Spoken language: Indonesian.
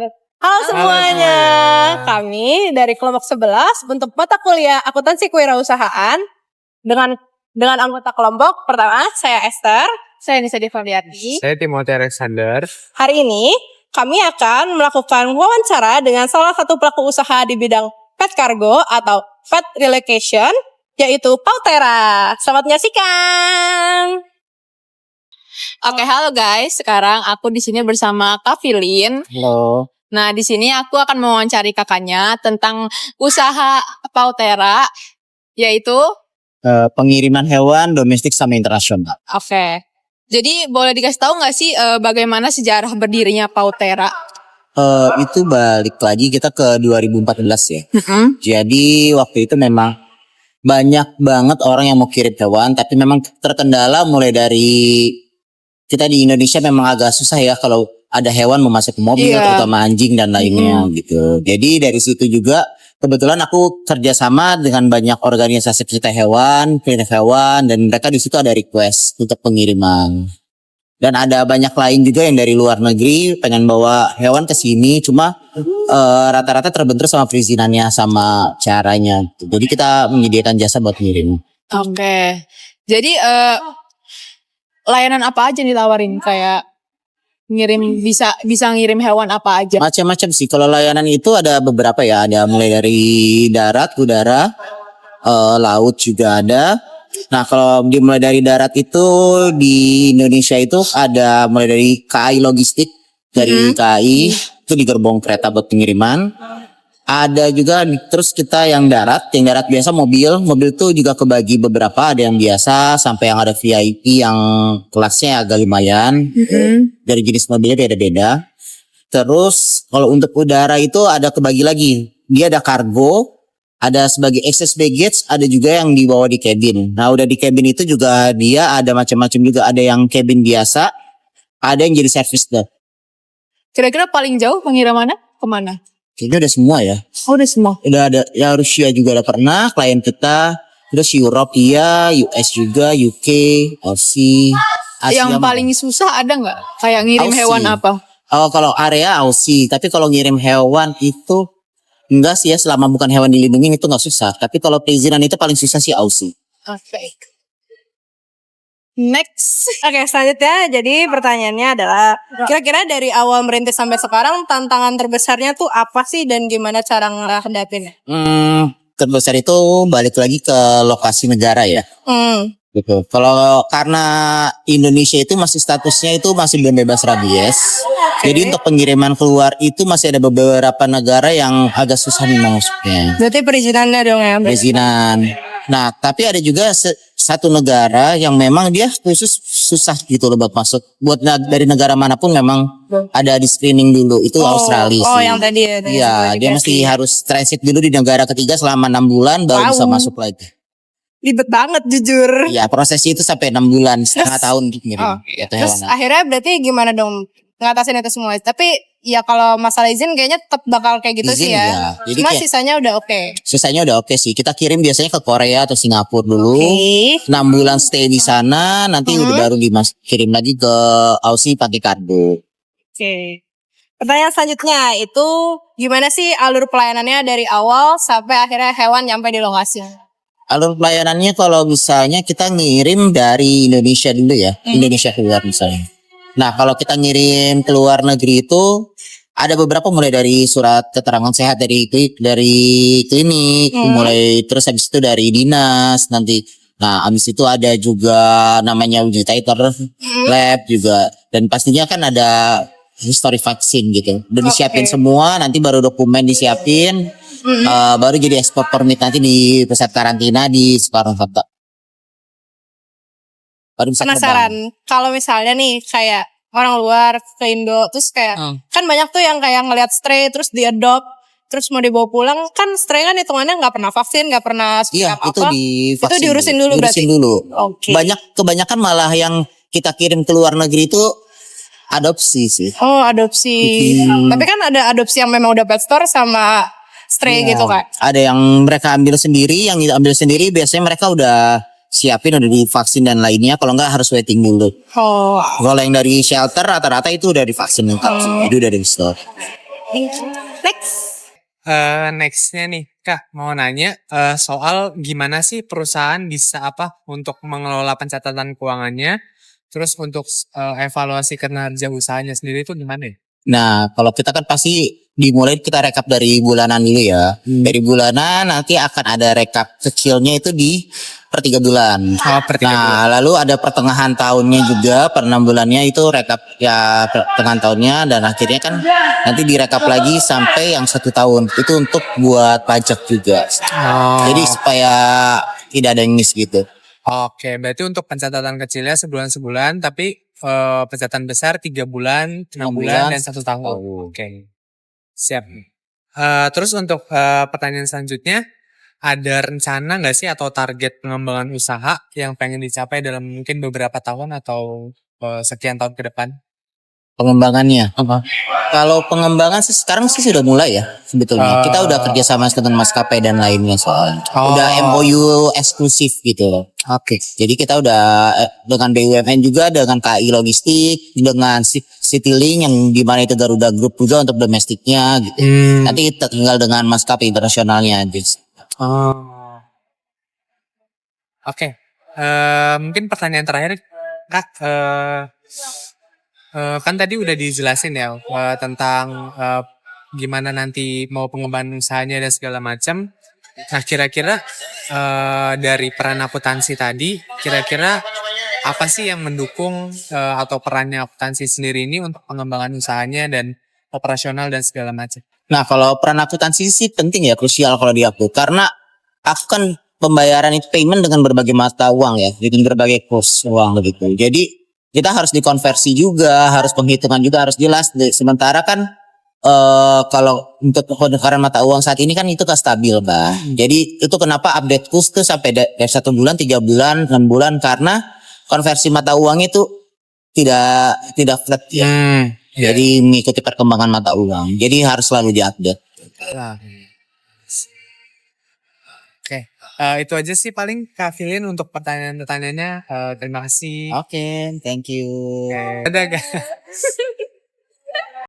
Halo semuanya, kami dari kelompok 11 untuk mata kuliah akuntansi kewirausahaan dengan anggota kelompok pertama saya Esther, saya Nisa Devaliardi. Saya Timothy Alexander. Hari ini kami akan melakukan wawancara dengan salah satu pelaku usaha di bidang pet cargo atau pet relocation, yaitu Pautera. Selamat menyaksikan. Oke, halo guys. Sekarang aku di sini bersama Kak Filin. Halo. Nah, di sini aku akan mewawancari kakaknya tentang usaha Pautera, yaitu Pengiriman hewan domestik sama internasional. Oke. Jadi boleh dikasih tahu nggak sih bagaimana sejarah berdirinya Pautera? Itu balik lagi kita ke 2014 ya. Jadi waktu itu memang banyak banget orang yang mau kirim hewan, tapi memang terkendala mulai dari kita di Indonesia memang agak susah ya kalau ada hewan mau masuk ke mobil, terutama anjing dan lainnya gitu. Jadi dari situ juga kebetulan aku kerjasama dengan banyak organisasi pecinta hewan, klinik hewan, dan mereka di situ ada request untuk pengiriman. Dan ada banyak lain juga yang dari luar negeri pengen bawa hewan ke sini, cuma rata-rata terbentur sama perizinannya sama caranya. Jadi kita menyediakan jasa buat ngirim. Oke. Jadi layanan apa aja ditawarin, kayak ngirim bisa ngirim hewan apa aja? Macam-macam sih. Kalau layanan itu ada beberapa ya. Ada mulai dari darat, udara, laut juga ada. Nah kalau dimulai dari darat itu di Indonesia itu ada mulai dari KAI Logistik. Dari KAI itu di gerbong kereta buat pengiriman. Ada juga terus kita yang darat biasa mobil tuh juga kebagi beberapa, ada yang biasa sampai yang ada VIP yang kelasnya agak lumayan. Dari jenis mobilnya beda-beda. Terus kalau untuk udara itu ada kebagi lagi, dia ada kargo, ada sebagai excess baggage, ada juga yang dibawa di cabin. Nah udah di cabin itu juga dia ada macam-macam juga, ada yang cabin biasa, ada yang jadi service deh. Kira-kira paling jauh pengirimannya kemana? Kayaknya udah semua ya. Oh, udah semua. Udah ada, ya Rusia juga udah pernah, klien kita. Terus Europe iya, US juga, UK, Aussie, Asia. Yang paling susah ada nggak? Kayak ngirim Aussie. hewan apa? Oh kalau area Aussie, tapi kalau ngirim hewan itu enggak sih ya, selama bukan hewan dilindungi itu nggak susah. Tapi kalau perizinan itu paling susah sih Aussie. Oke. Next. Oke, selanjutnya jadi pertanyaannya adalah kira-kira dari awal merintis sampai sekarang tantangan terbesarnya tuh apa sih dan gimana cara ngadapinnya? Terbesar itu balik lagi ke lokasi negara ya. Gitu. Kalau karena Indonesia itu masih statusnya itu masih belum bebas rabies. Jadi untuk pengiriman keluar itu masih ada beberapa negara yang agak susah nih masuknya. Berarti perizinannya dong ya? Perizinan. Nah, tapi ada juga satu negara yang memang dia khusus susah gitu loh buat masuk. Buat dari negara manapun memang ada di screening dulu. Itu Australia sih. Oh, yang tadi ya. Iya, dia mesti harus transit dulu di negara ketiga selama 6 bulan baru bisa masuk lagi. Ribet banget jujur. Iya, prosesnya itu sampai 6 bulan, setengah tahun gitu ngirim. Terus akhirnya berarti gimana dong ngatasin itu semua? Tapi ya kalau masalah izin kayaknya tetap bakal kayak gitu Izin, sih ya. ya. Jadi Cuma kayak, sisanya udah oke. Sisanya udah oke sih. Kita kirim biasanya ke Korea atau Singapura dulu. 6 bulan stay di sana, nanti udah baru kirim lagi ke Aussie pakai kargo. Oke. Pertanyaan selanjutnya itu gimana sih alur pelayanannya dari awal sampai akhirnya hewan nyampe di lokasi? Alur pelayanannya kalau misalnya kita ngirim dari Indonesia dulu ya, Indonesia keluar misalnya. Nah kalau kita ngirim ke luar negeri itu ada beberapa mulai dari surat keterangan sehat dari klinik, mulai terus habis itu dari dinas nanti. Nah habis itu ada juga namanya uji titer, lab juga, dan pastinya kan ada history vaksin gitu. Udah disiapin semua, nanti baru dokumen disiapin. Baru jadi ekspor permit nanti di pusat karantina di Soekarno-Hatta. Penasaran kalau misalnya nih kayak orang luar ke Indo terus kayak kan banyak tuh yang kayak ngelihat stray terus diadopt terus mau dibawa pulang, kan stray kan hitungannya nggak pernah vaksin, nggak pernah apa. Itu diurusin dulu berarti. Okay. Kebanyakan malah yang kita kirim ke luar negeri itu adopsi sih. Oh, adopsi. Tapi kan ada adopsi yang memang udah pet store sama stray gitu kan. Ada yang mereka ambil sendiri, yang ambil sendiri biasanya mereka udah siapin, udah divaksin dan lainnya. Kalau enggak harus waiting dulu. Kalau yang dari shelter rata-rata itu udah divaksin, itu udah di store. Next. Nextnya nih, Kak, mau nanya soal gimana sih perusahaan bisa untuk mengelola pencatatan keuangannya, terus untuk evaluasi kinerja usahanya sendiri itu gimana ya? Nah, kalau kita kan pasti dimulai kita rekap dari bulanan dulu ya. Dari bulanan nanti akan ada rekap kecilnya itu di per 3 bulan. Oh, per 3 bulan. Nah, lalu ada pertengahan tahunnya juga, per 6 bulannya itu rekap ya pertengahan tahunnya, dan akhirnya kan nanti direkap lagi sampai yang 1 tahun. Itu untuk buat pajak juga. Oh. Jadi supaya tidak ada yang miss gitu. Oke, berarti untuk pencatatan kecilnya sebulan-sebulan, tapi pencatatan besar 3 bulan, 6 bulan, dan 1 tahun. Oke, siap. Terus untuk pertanyaan selanjutnya, ada rencana nggak sih atau target pengembangan usaha yang pengen dicapai dalam mungkin beberapa tahun atau sekian tahun ke depan? Pengembangannya. Kalau pengembangan sih sekarang sih sudah mulai ya sebetulnya. Kita udah kerja sama dengan maskapai dan lainnya soalnya. Udah MOU eksklusif gitu loh. Oke. Jadi kita udah dengan BUMN juga, dengan KAI Logistik, dengan Citylink yang dimana itu Garuda Group juga untuk domestiknya gitu. Nanti kita tinggal dengan maskapai internasionalnya gitu. Oke. Mungkin pertanyaan terakhir, Kak. Kan tadi udah dijelasin ya tentang gimana nanti mau pengembangan usahanya dan segala macam. Nah, kira-kira dari peran akuntansi tadi, kira-kira apa sih yang mendukung atau perannya akuntansi sendiri ini untuk pengembangan usahanya dan operasional dan segala macam? Nah, kalau peran akuntansi sih penting ya, krusial kalau di aku. Karena aku kan pembayaran itu payment dengan berbagai mata uang ya, dengan berbagai kurs uang gitu. Jadi kita harus dikonversi juga, harus penghitungan juga harus jelas. Sementara kan kalau untuk penukaran mata uang saat ini kan itu kan stabil, Mbak. Jadi itu kenapa update kurs tuh sampai dari 1 bulan, 3 bulan, 6 bulan, karena konversi mata uang itu tidak flat ya. Jadi mengikuti perkembangan mata uang. Jadi harus selalu diupdate. Oke, itu aja sih paling Kak Filin untuk pertanyaan-pertanyaannya. Terima kasih. Oke, thank you. Dadah, guys.